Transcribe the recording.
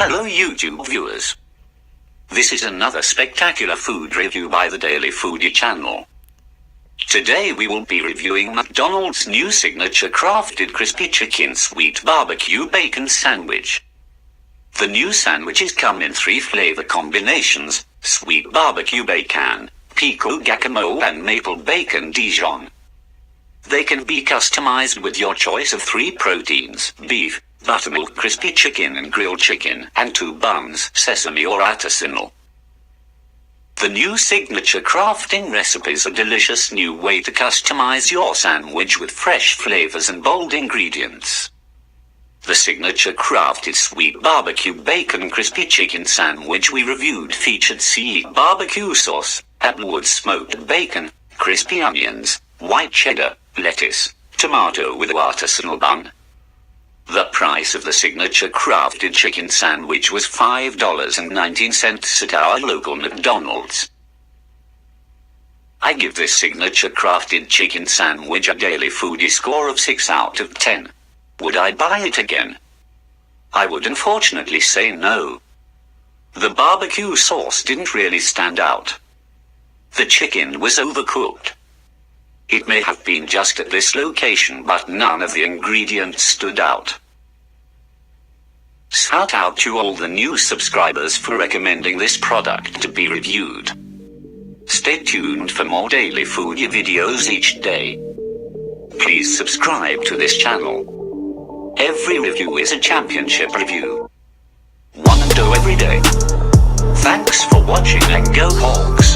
Hello YouTube viewers. This is another spectacular food review by the Daily Foodie channel. Today we will be reviewing McDonald's new signature crafted crispy chicken sweet barbecue bacon sandwich. The new sandwiches come in 3 flavor combinations: sweet barbecue bacon, pico guacamole and maple bacon Dijon. They can be customized with your choice of 3 proteins: beef, buttermilk crispy chicken and grilled chicken, and 2 buns, sesame or artisanal. The new signature crafting recipe is a delicious new way to customize your sandwich with fresh flavors and bold ingredients. The signature crafted sweet barbecue bacon crispy chicken sandwich we reviewed featured sweet barbecue sauce, applewood smoked bacon, crispy onions, white cheddar, lettuce, tomato with an artisanal bun. The price of the signature crafted chicken sandwich was $5.19 at our local McDonald's. I give this signature crafted chicken sandwich a Daily Foodie score of 6 out of 10. Would I buy it again? I would unfortunately say no. The barbecue sauce didn't really stand out. The chicken was overcooked. It may have been just at this location, but none of the ingredients stood out. Shout out to all the new subscribers for recommending this product to be reviewed. Stay tuned for more Daily Foodie videos each day. Please subscribe to this channel. Every review is a championship review. One and do every day. Thanks for watching and go Hawks.